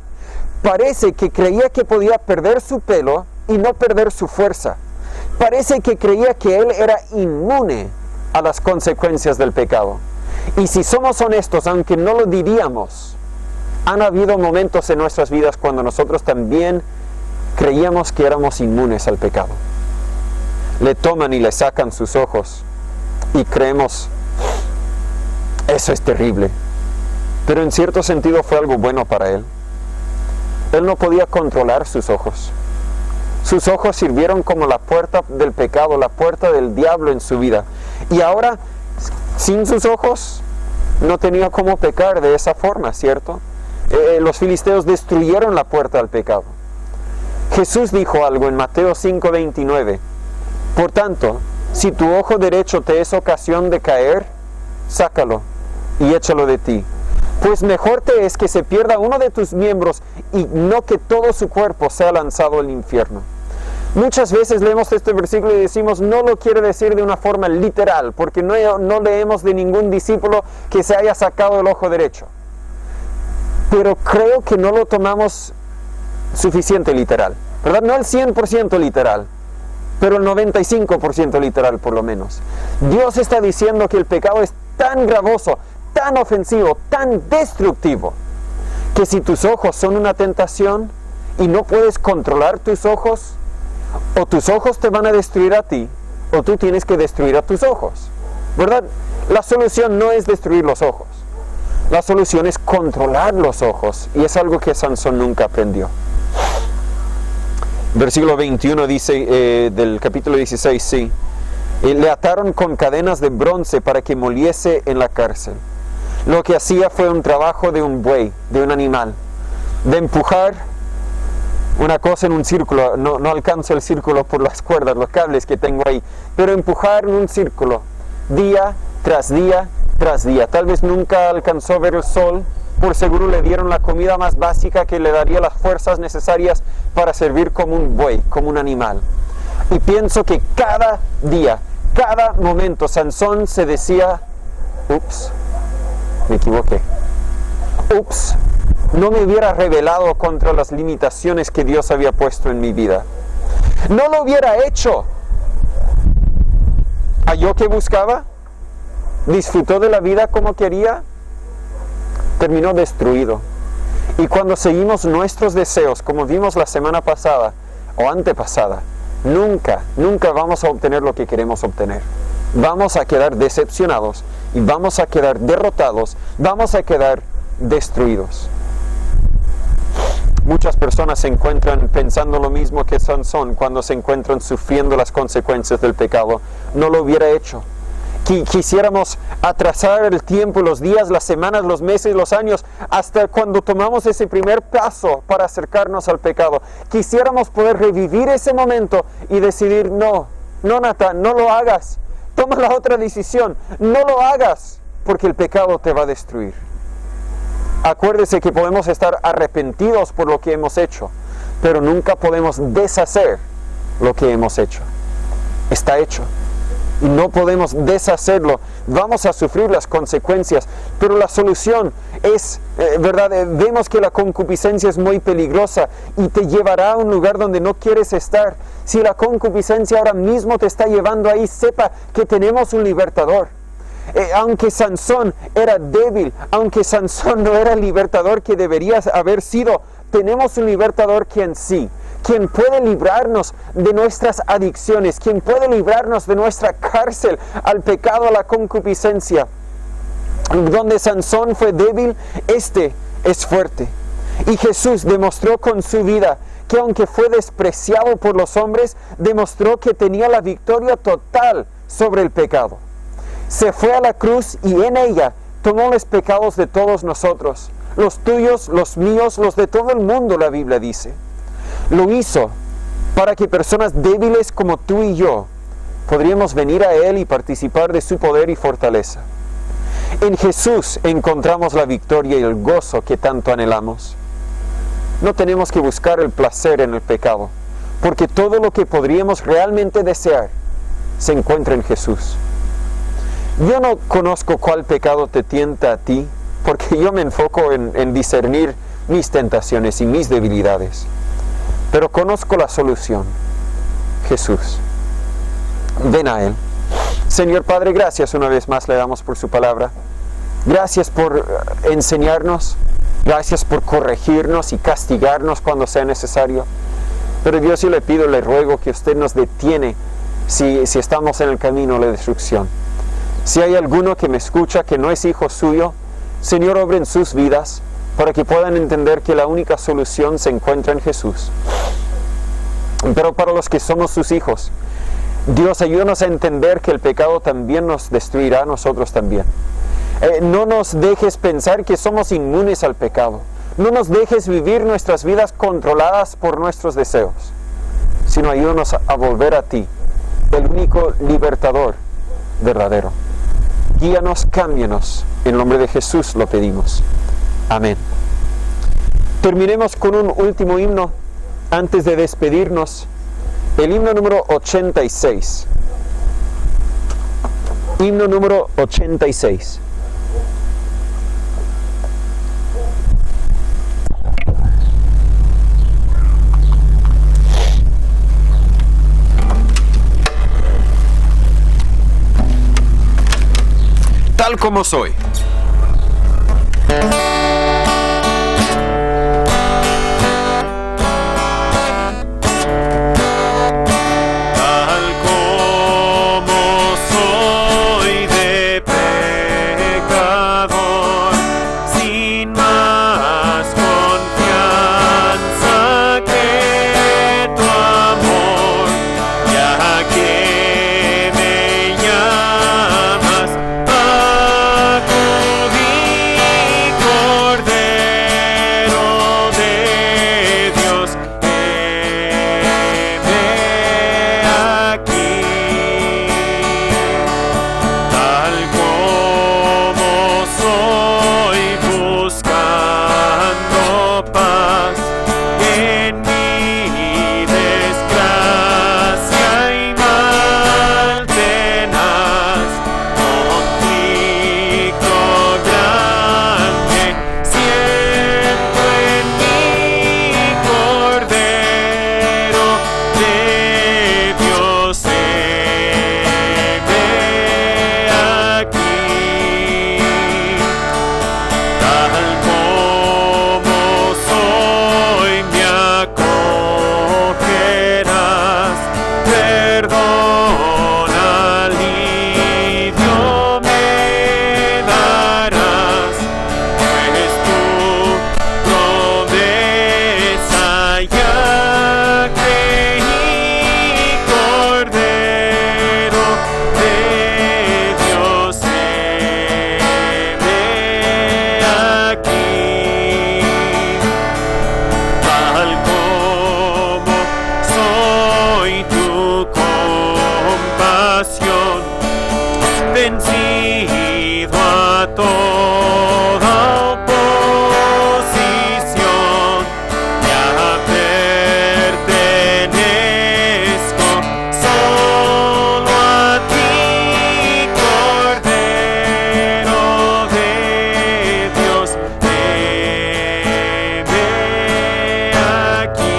Parece que creía que podía perder su pelo y no perder su fuerza. Parece que creía que él era inmune a las consecuencias del pecado. Y si somos honestos, aunque no lo diríamos, han habido momentos en nuestras vidas cuando nosotros también creíamos que éramos inmunes al pecado. Le toman y le sacan sus ojos y creemos, eso es terrible. Pero en cierto sentido fue algo bueno para él. Él no podía controlar sus ojos. Sus ojos sirvieron como la puerta del pecado, la puerta del diablo en su vida. Y ahora, sin sus ojos, no tenía cómo pecar de esa forma, ¿cierto? Los filisteos destruyeron la puerta al pecado. Jesús dijo algo en Mateo 5:29. Por tanto, si tu ojo derecho te es ocasión de caer, sácalo y échalo de ti. Pues mejor te es que se pierda uno de tus miembros y no que todo su cuerpo sea lanzado al infierno. Muchas veces leemos este versículo y decimos, no lo quiere decir de una forma literal, porque no leemos de ningún discípulo que se haya sacado el ojo derecho. pero creo que no lo tomamos suficiente literal, ¿verdad? No el 100% literal, pero el 95% literal por lo menos. Dios está diciendo que el pecado es tan gravoso, tan ofensivo, tan destructivo, que si tus ojos son una tentación y no puedes controlar tus ojos, o tus ojos te van a destruir a ti, o tú tienes que destruir a tus ojos, ¿verdad? La solución no es destruir los ojos, la solución es controlar los ojos, y es algo que Sansón nunca aprendió. Versículo 21 dice, del capítulo 16, sí, le ataron con cadenas de bronce para que moliese en la cárcel. Lo que hacía fue un trabajo de un buey, de un animal, de empujar una cosa en un círculo. No alcanzo el círculo por las cuerdas, los cables que tengo ahí, pero empujar en un círculo, día tras día tras día. Tal vez nunca alcanzó a ver el sol, por seguro le dieron la comida más básica que le daría las fuerzas necesarias para servir como un buey, como un animal. Y pienso que cada día, cada momento, Sansón se decía, ups, me equivoqué. Ups, no me hubiera rebelado contra las limitaciones que Dios había puesto en mi vida. No lo hubiera hecho. ¿Halló que buscaba? ¿Disfrutó de la vida como quería? Terminó destruido. Y cuando seguimos nuestros deseos, como vimos la semana pasada o antepasada, nunca vamos a obtener lo que queremos obtener. Vamos a quedar decepcionados y vamos a quedar derrotados, vamos a quedar destruidos. Muchas personas se encuentran pensando lo mismo que Sansón cuando se encuentran sufriendo las consecuencias del pecado. No lo hubiera hecho. Quisiéramos atrasar el tiempo, los días, las semanas, los meses, los años, hasta cuando tomamos ese primer paso para acercarnos al pecado. Quisiéramos poder revivir ese momento y decidir, no, Natán, no lo hagas. Toma la otra decisión, no lo hagas, porque el pecado te va a destruir. Acuérdese que podemos estar arrepentidos por lo que hemos hecho, pero nunca podemos deshacer lo que hemos hecho. Está hecho. Y no podemos deshacerlo. Vamos a sufrir las consecuencias, pero la solución es, ¿verdad? Vemos que la concupiscencia es muy peligrosa y te llevará a un lugar donde no quieres estar. Si la concupiscencia ahora mismo te está llevando ahí, sepa que tenemos un libertador. Aunque Sansón era débil, aunque Sansón no era el libertador que debería haber sido, tenemos un libertador quien puede librarnos de nuestras adicciones, quien puede librarnos de nuestra cárcel al pecado, a la concupiscencia. Donde Sansón fue débil, este es fuerte. Y Jesús demostró con su vida que aunque fue despreciado por los hombres, demostró que tenía la victoria total sobre el pecado. Se fue a la cruz y en ella tomó los pecados de todos nosotros, los tuyos, los míos, los de todo el mundo, la Biblia dice. Lo hizo para que personas débiles como tú y yo podríamos venir a Él y participar de su poder y fortaleza. En Jesús encontramos la victoria y el gozo que tanto anhelamos. No tenemos que buscar el placer en el pecado, porque todo lo que podríamos realmente desear se encuentra en Jesús. Yo no conozco cuál pecado te tienta a ti, porque yo me enfoco en discernir mis tentaciones y mis debilidades. Pero conozco la solución, Jesús. Ven a Él. Señor Padre, gracias una vez más le damos por su palabra. Gracias por enseñarnos, gracias por corregirnos y castigarnos cuando sea necesario. Pero Dios, yo le pido, le ruego que usted nos detiene si estamos en el camino a la destrucción. Si hay alguno que me escucha que no es hijo suyo, Señor, obre en sus vidas para que puedan entender que la única solución se encuentra en Jesús. Pero para los que somos sus hijos, Dios, ayúdanos a entender que el pecado también nos destruirá a nosotros también. No nos dejes pensar que somos inmunes al pecado. No nos dejes vivir nuestras vidas controladas por nuestros deseos, sino ayúdanos a volver a ti, el único libertador verdadero. Guíanos, cámbianos. En nombre de Jesús lo pedimos. Amén. Terminemos con un último himno antes de despedirnos. El himno número 86. Himno número 86. tal como soy. Vencido a toda oposición, ya pertenezco solo a ti, Cordero de Dios, heme aquí.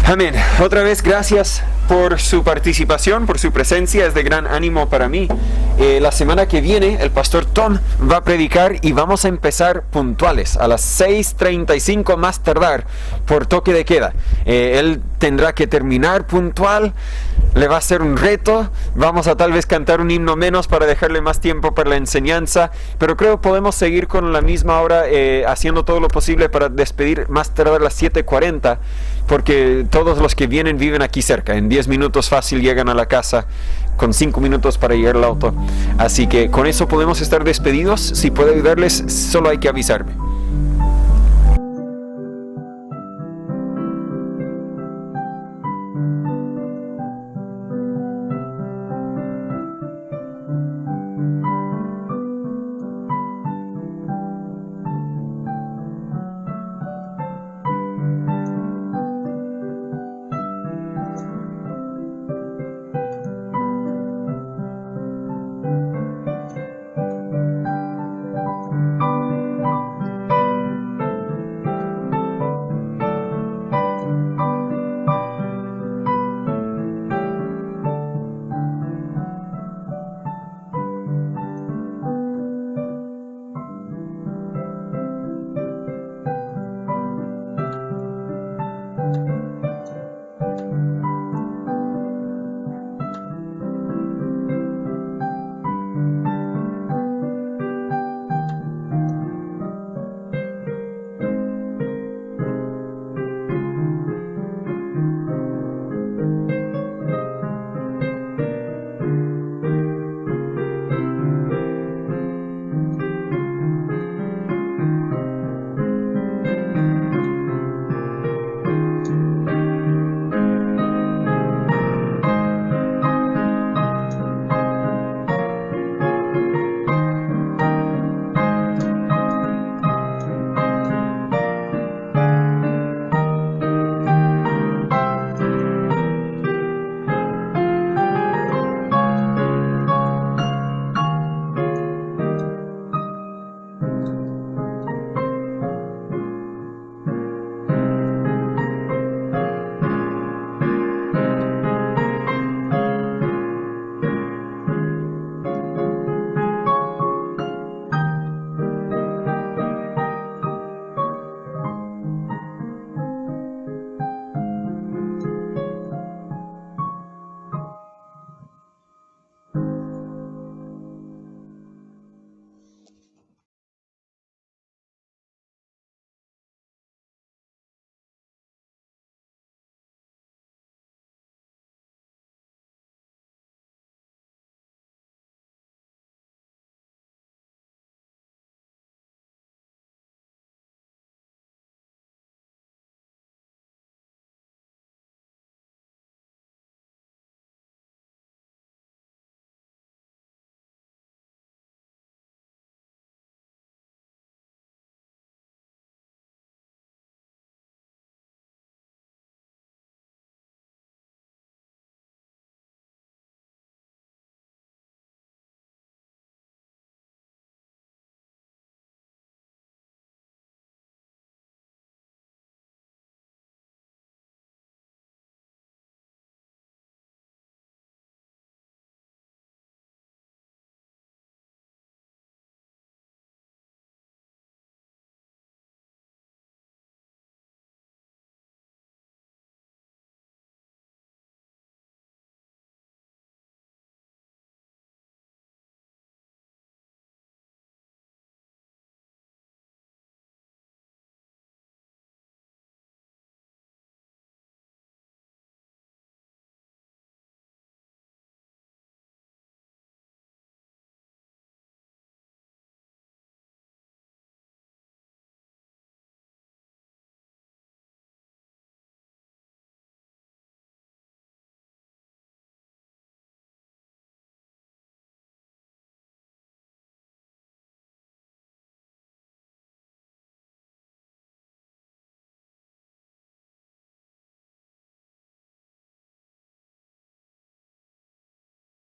Amén. Otra vez, gracias por su participación, por su presencia, es de gran ánimo para mí. La semana que viene el pastor Tom va a predicar y vamos a empezar puntuales a las 6:35 más tardar por toque de queda. Él tendrá que terminar puntual, le va a ser un reto, vamos a tal vez cantar un himno menos para dejarle más tiempo para la enseñanza, pero creo podemos seguir con la misma hora, haciendo todo lo posible para despedir más tardar a las 7:40, porque todos los que viven aquí cerca, en 10 minutos fácil llegan a la casa, con 5 minutos para llegar al auto, así que con eso podemos estar despedidos. Si puedo ayudarles, solo hay que avisarme.